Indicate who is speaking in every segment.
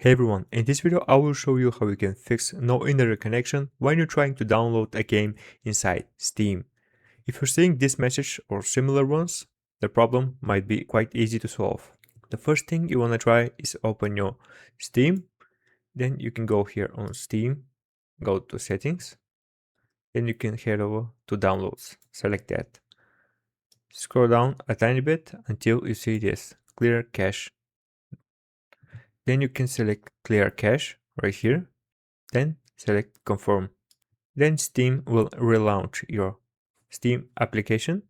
Speaker 1: Hey everyone, in this video I will show you how you can fix no internet connection when you're trying to download a game inside Steam. If you're seeing this message or similar ones, the problem might be quite easy to solve. The first thing you want to try is open your Steam, then you can go here on Steam, go to settings, then you can head over to downloads, select that. Scroll down a tiny bit until you see this clear cache. Then you can select clear cache right here. Then select confirm. Then Steam will relaunch your Steam application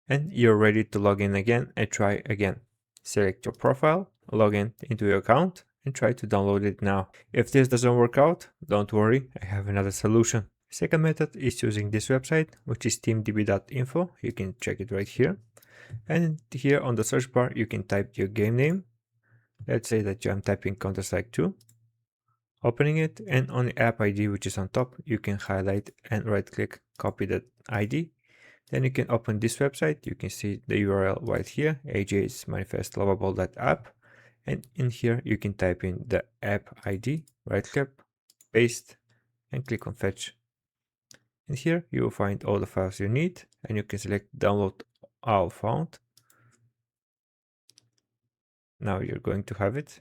Speaker 1: and you're ready to log in again and try again. Select your profile, log in into your account and try to download it now. If this doesn't work out, don't worry, I have another solution. Second method is using this website, which is steamdb.info. You can check it right here. And here on the search bar, you can type your game name. Let's say that I'm typing Counter-Strike 2. Opening it, and on the app ID which is on top, you can highlight and right click, copy that ID. Then you can open this website. You can see the URL right here, ajsmanifestlovable.app. And in here, you can type in the app ID, right click, paste, and click on fetch. And here you will find all the files you need, and you can select download all found. Now you're going to have it.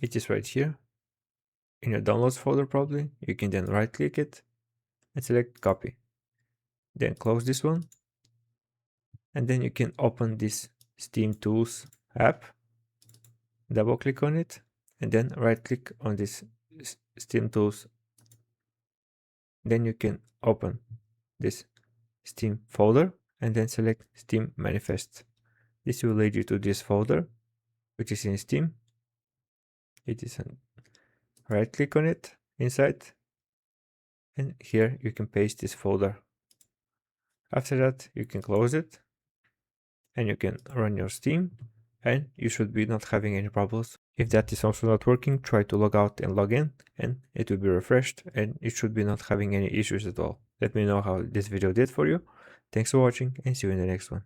Speaker 1: It is right here in your downloads folder probably. You can then right click it and select copy. Then close this one. And then you can open this SteamTools app, double click on it, and then right click on this SteamTools. Then you can open this Steam folder and then select Steam Manifest. This will lead you to this folder, which is in Steam. It is an right click on it inside, and here you can paste this folder. After that, you can close it and you can run your Steam and you should be not having any problems. If that is also not working, try to log out and log in and it will be refreshed and it should be not having any issues at all. Let me know how this video did for you. Thanks for watching and see you in the next one.